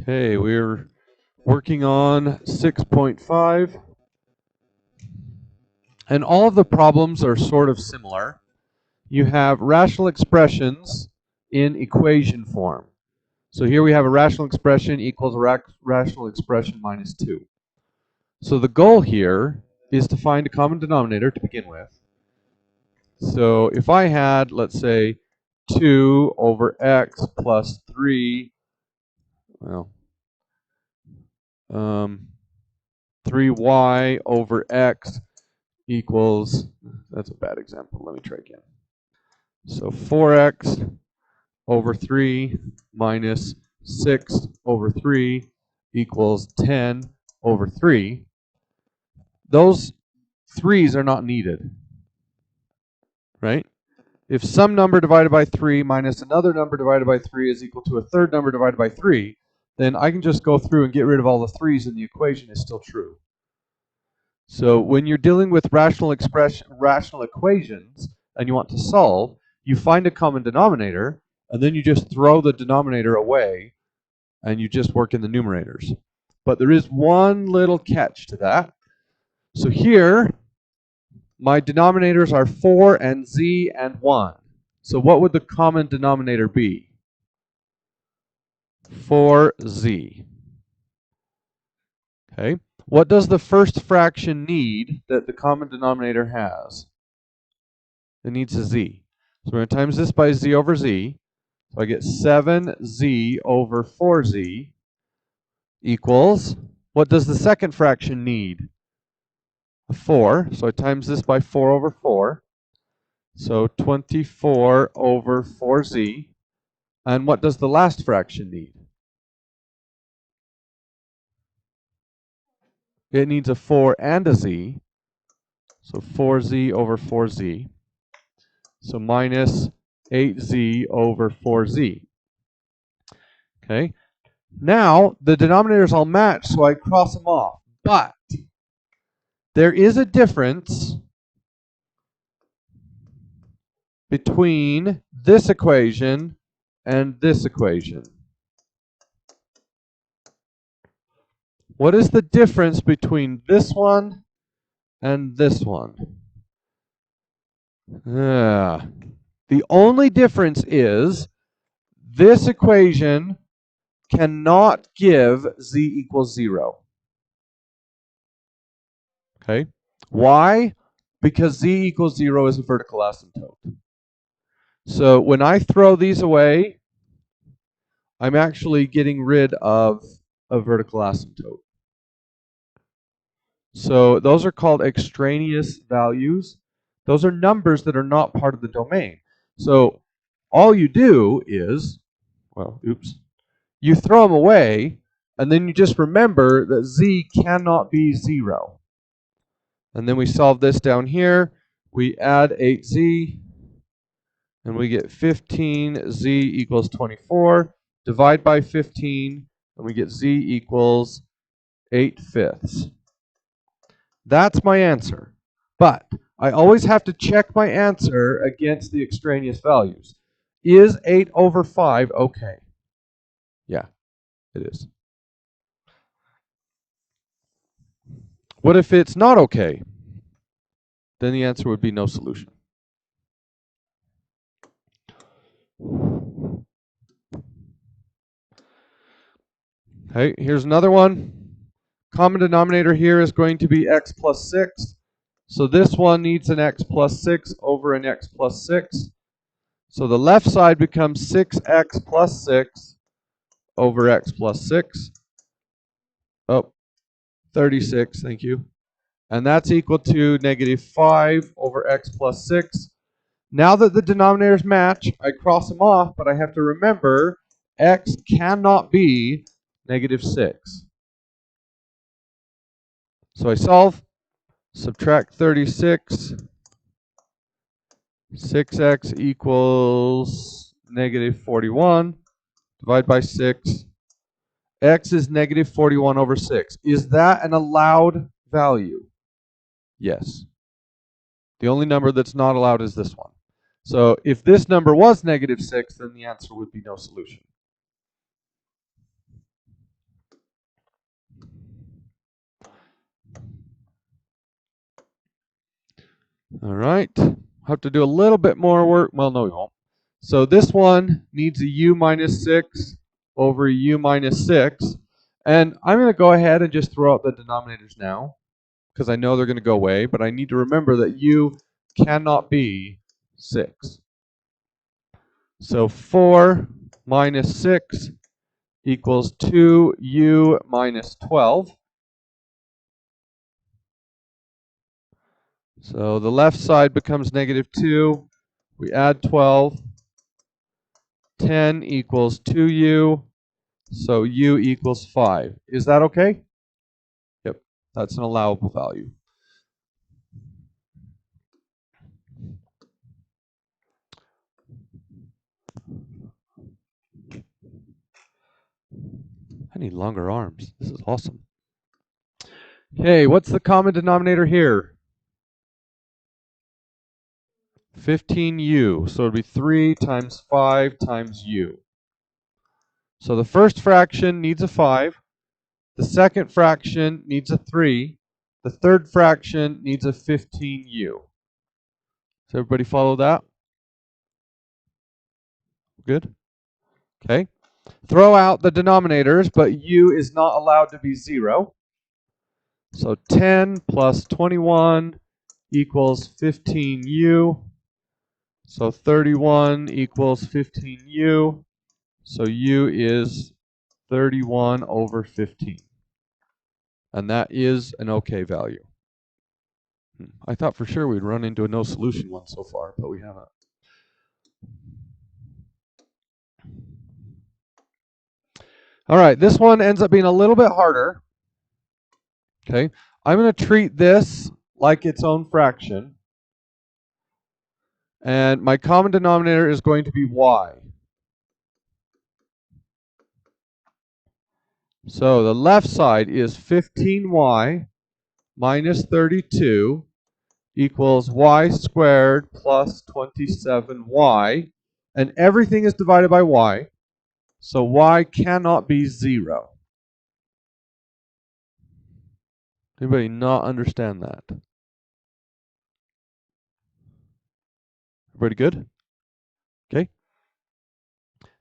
Okay, we're working on 6.5. And all of the problems are sort of similar. You have rational expressions in equation form. So here we have a rational expression equals a rational expression minus 2. So the goal here is to find a common denominator to begin with. So if I had, let's say, 2 over x plus 3, well, 3y over x equals, that's a bad example, let me try again. So 4x over 3 minus 6 over 3 equals 10 over 3. Those 3's are not needed, right? If some number divided by 3 minus another number divided by 3 is equal to a third number divided by 3, then I can just go through and get rid of all the 3's and the equation is still true. So when you're dealing with rational equations and you want to solve, you find a common denominator and then you just throw the denominator away and you just work in the numerators. But there is one little catch to that. So here, my denominators are 4 and z and 1. So what would the common denominator be? 4z. Okay. What does the first fraction need that the common denominator has? It needs a z. So we're going to times this by z over z. So I get 7z over 4z equals, what does the second fraction need? A 4. So I times this by 4 over 4. So 24 over 4z. And what does the last fraction need? It needs a 4 and a z. So 4z over 4z. So minus 8z over 4z. Okay. Now, the denominators all match, so I cross them off. But there is a difference between this equation and this equation. What is the difference between this one and this one? The only difference is this equation cannot give z equals 0. Okay? Why? Because z equals 0 is a vertical asymptote. So when I throw these away, I'm actually getting rid of a vertical asymptote. So those are called extraneous values. Those are numbers that are not part of the domain. So all you do is, well, oops, you throw them away, and then you just remember that z cannot be 0. And then we solve this down here. We add 8z, and we get 15z equals 24. Divide by 15, and we get z equals 8/5. That's my answer. But I always have to check my answer against the extraneous values. Is 8 over 5 okay? Yeah, it is. What if it's not okay? Then the answer would be no solution. Okay, here's another one. Common denominator here is going to be x plus 6. So this one needs an x plus 6 over an x plus 6. So the left side becomes 6x plus 6 over x plus 6. Oh, 36, thank you. And that's equal to negative 5 over x plus 6. Now that the denominators match, I cross them off, but I have to remember x cannot be negative 6. So I solve, subtract 36. 6x equals negative 41. Divide by 6. X is negative 41 over 6. Is that an allowed value? Yes. The only number that's not allowed is this one. So if this number was negative 6, then the answer would be no solution. All right. Have to do a little bit more work. Well, no, we won't. So this one needs a u minus 6 over u minus 6. And I'm going to go ahead and just throw out the denominators now, because I know they're going to go away, but I need to remember that u cannot be 6. So 4 minus 6 equals 2u minus 12. So the left side becomes negative 2. We add 12. 10 equals 2u. So u equals 5. Is that okay? Yep, that's an allowable value. I need longer arms. This is awesome. Okay, what's the common denominator here? 15u. So it would be 3 times 5 times u. So the first fraction needs a 5. The second fraction needs a 3. The third fraction needs a 15u. Does everybody follow that? Good? Okay. Throw out the denominators, but u is not allowed to be 0. So 10 plus 21 equals 15u. So 31 equals 15u. So u is 31 over 15. And that is an okay value. I thought for sure we'd run into a no solution one so far, but we haven't. All right, this one ends up being a little bit harder. Okay, I'm going to treat this like its own fraction. And my common denominator is going to be y. So the left side is 15y minus 32 equals y squared plus 27y. And everything is divided by y. So y cannot be 0. Anybody not understand that? Everybody good? Okay.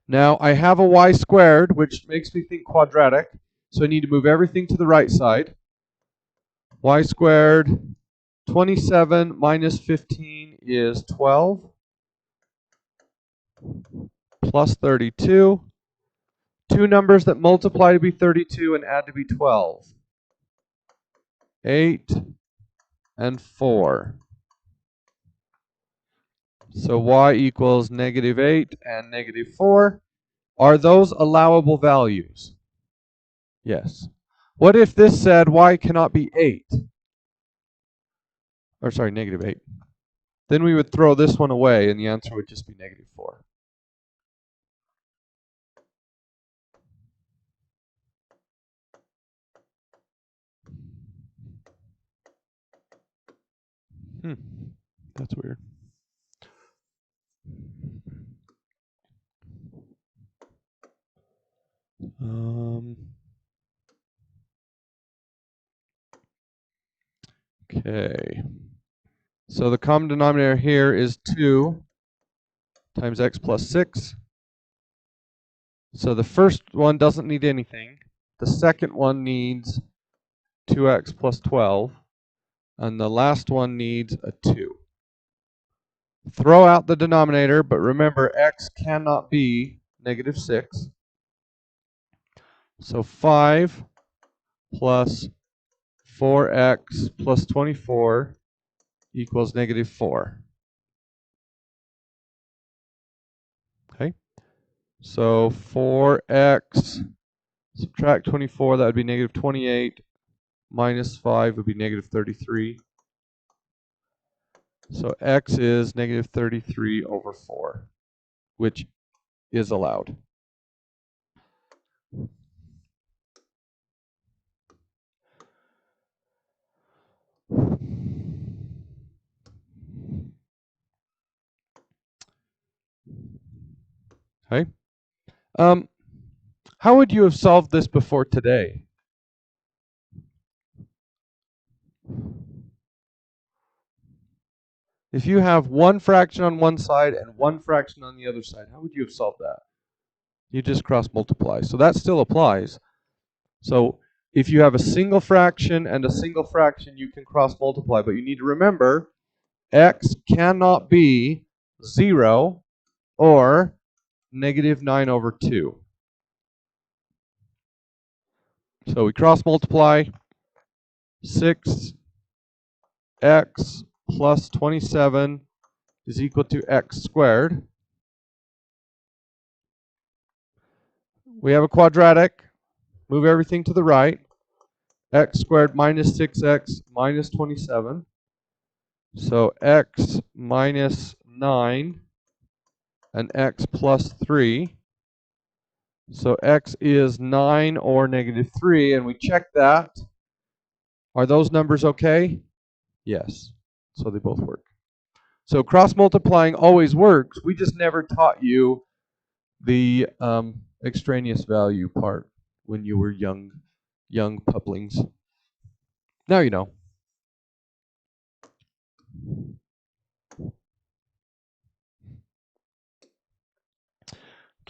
Now I have a y squared, which makes me think quadratic. So I need to move everything to the right side. Y squared, 27 minus 15 is 12. Plus 32. Two numbers that multiply to be 32 and add to be 12. 8 and 4. So y equals negative 8 and negative 4. Are those allowable values? Yes. What if this said y cannot be 8? Or sorry, negative 8. Then we would throw this one away and the answer would just be negative 4. That's weird. Okay. So the common denominator here is 2 times x plus 6. So the first one doesn't need anything. The second one needs 2x plus 12. And the last one needs a 2. Throw out the denominator, but remember x cannot be negative 6. So 5 plus 4x plus 24 equals negative 4. Okay, so 4x subtract 24, that would be negative 28, minus 5 would be negative 33. So x is negative 33 over 4, which is allowed. Okay. How would you have solved this before today? If you have one fraction on one side and one fraction on the other side, how would you have solved that? You just cross multiply. So that still applies. So if you have a single fraction and a single fraction, you can cross multiply. But you need to remember, x cannot be 0 or negative 9 over 2. So we cross multiply. 6x plus 27 is equal to x squared. We have a quadratic. Move everything to the right. X squared minus 6x minus 27. So x minus 9 and x plus 3. So x is 9 or negative 3, and we check that. Are those numbers okay? Yes. So they both work. So cross multiplying always works. We just never taught you the extraneous value part when you were young puplings. Now you know.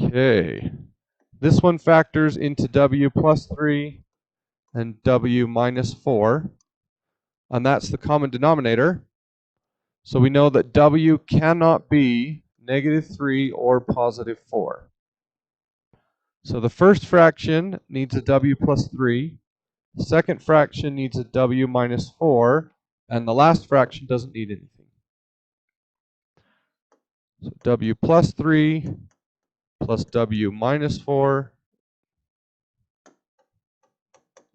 Okay. This one factors into w plus 3 and w minus 4. And that's the common denominator. So we know that w cannot be negative 3 or positive 4. So the first fraction needs a w plus 3. The second fraction needs a w minus 4. And the last fraction doesn't need anything. So w plus 3 plus w minus 4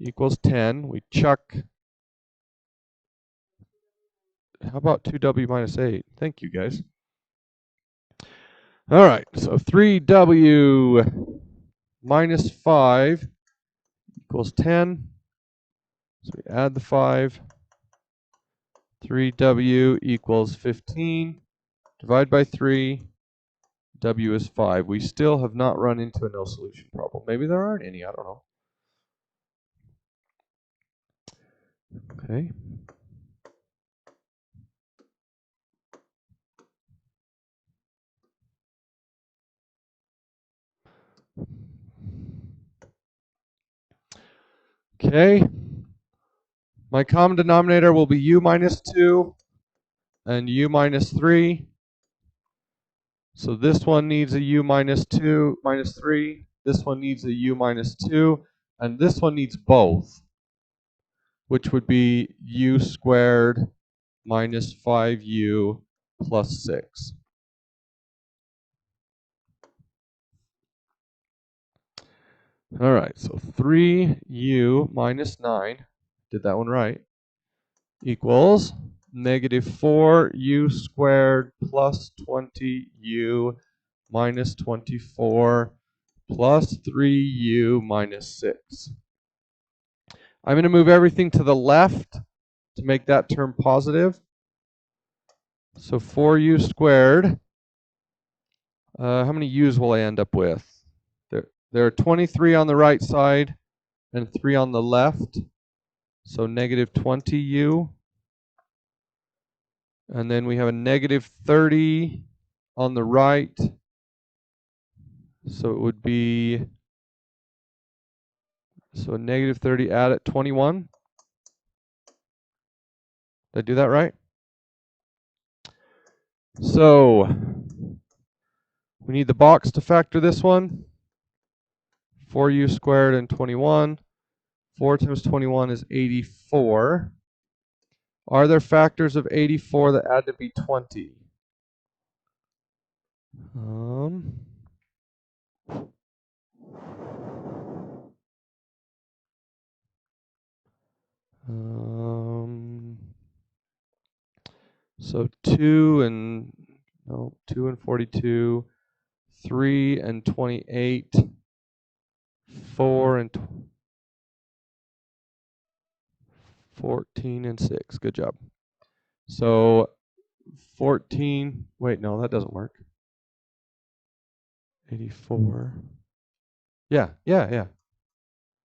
equals 10. We chuck. How about 2w minus 8? Thank you, guys. All right, so 3w minus 5 equals 10. So we add the 5. 3w equals 15. Divide by 3. W is 5. We still have not run into a no solution problem. Maybe there aren't any. I don't know. Okay. Okay. My common denominator will be u minus 2 and u minus 3. So this one needs a u minus 2, minus 3. This one needs a u minus 2. And this one needs both, which would be u squared minus 5u plus 6. All right, so 3u minus 9, did that one right, equals negative 4u squared plus 20u minus 24 plus 3u minus 6. I'm going to move everything to the left to make that term positive. So 4u squared, how many u's will I end up with? There are 23 on the right side and 3 on the left. So negative 20u. And then we have a negative 30 on the right. So it would be, so a negative 30 add at 21. Did I do that right? So we need the box to factor this one. 4u squared and 21. 4 times 21 is 84. Are there factors of 84 that add to be 20? So 2 and 42, 3 and 28, 4 and 14 and 6. Good job. So 14, wait, no, that doesn't work. 84. Yeah.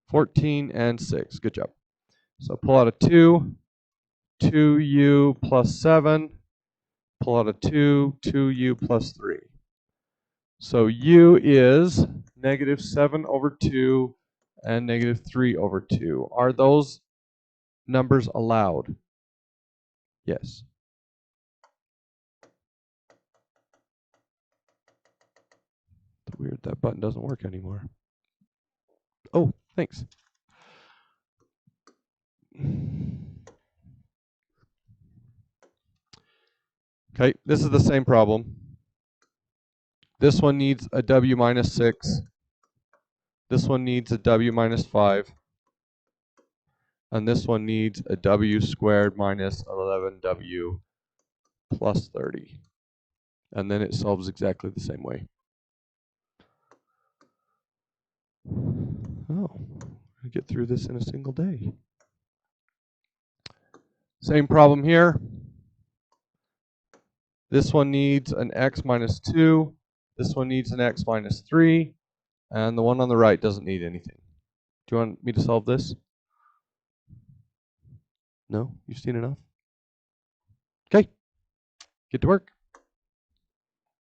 14 and 6. Good job. So pull out a 2. 2u plus 7 pull out a 2, 2u plus 3. So u is negative 7 over 2 and negative 3 over 2. Are those numbers allowed? Yes. Weird, that button doesn't work anymore. Oh, thanks. Okay, this is the same problem. This one needs a w minus 6. This one needs a w minus 5. And this one needs a w squared minus 11w plus 30. And then it solves exactly the same way. Oh, I get through this in a single day. Same problem here. This one needs an x minus 2. This one needs an x minus 3. And the one on the right doesn't need anything. Do you want me to solve this? No? You've seen enough? Okay. Get to work.